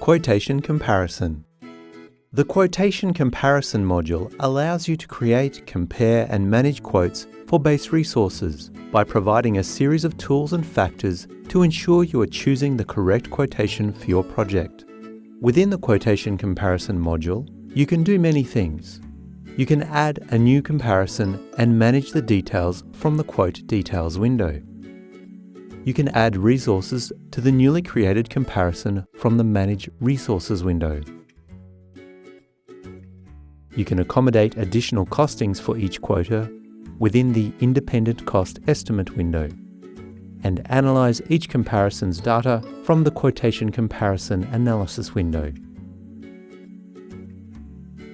Quotation Comparison. The Quotation Comparison module allows you to create, compare, and manage quotes for base resources by providing a series of tools and factors to ensure you are choosing the correct quotation for your project. Within the Quotation Comparison module, you can do many things. You can add a new comparison and manage the details from the Quote Details window. You can add resources to the newly created comparison from the Manage Resources window. You can accommodate additional costings for each quota within the Independent Cost Estimate window, and analyze each comparison's data from the Quotation Comparison Analysis window.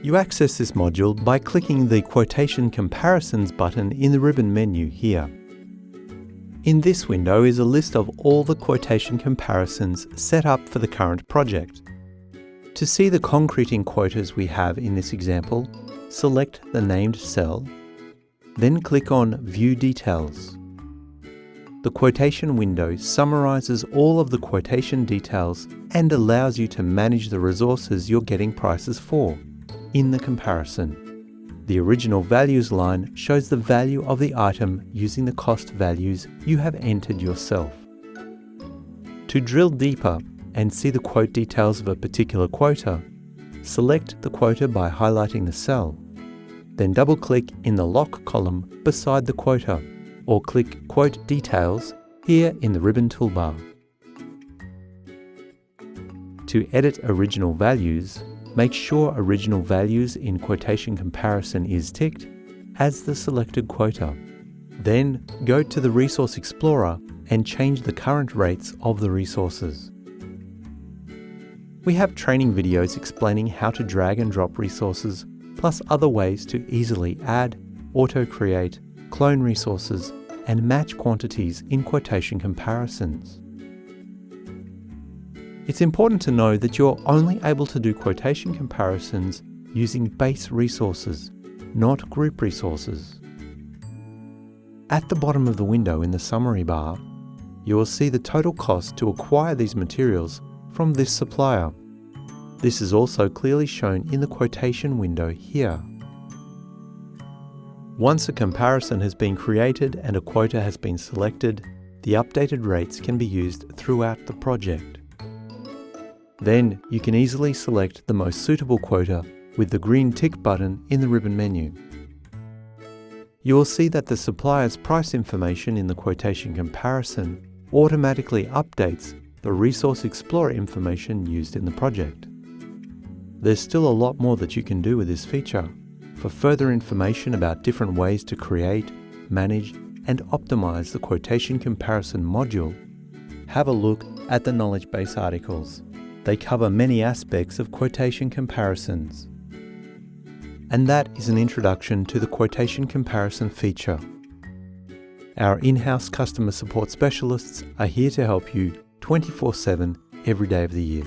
You access this module by clicking the Quotation Comparisons button in the ribbon menu here. In this window is a list of all the quotation comparisons set up for the current project. To see the concreting quotas we have in this example, select the named cell, then click on View Details. The quotation window summarizes all of the quotation details and allows you to manage the resources you're getting prices for in the comparison. The original values line shows the value of the item using the cost values you have entered yourself. To drill deeper and see the quote details of a particular quota, select the quota by highlighting the cell, then double-click in the Lock column beside the quota, or click Quote Details here in the ribbon toolbar. To edit original values, make sure Original Values in Quotation Comparison is ticked as the selected quota. Then go to the Resource Explorer and change the current rates of the resources. We have training videos explaining how to drag and drop resources, plus other ways to easily add, auto-create, clone resources, and match quantities in quotation comparisons. It's important to know that you're only able to do quotation comparisons using base resources, not group resources. At the bottom of the window in the summary bar, you will see the total cost to acquire these materials from this supplier. This is also clearly shown in the quotation window here. Once a comparison has been created and a quota has been selected, the updated rates can be used throughout the project. Then you can easily select the most suitable quota with the green tick button in the ribbon menu. You will see that the supplier's price information in the quotation comparison automatically updates the Resource Explorer information used in the project. There's still a lot more that you can do with this feature. For further information about different ways to create, manage, and optimize the Quotation Comparison module, have a look at the knowledge base articles. They cover many aspects of quotation comparisons. And that is an introduction to the quotation comparison feature. Our in-house customer support specialists are here to help you 24/7 every day of the year.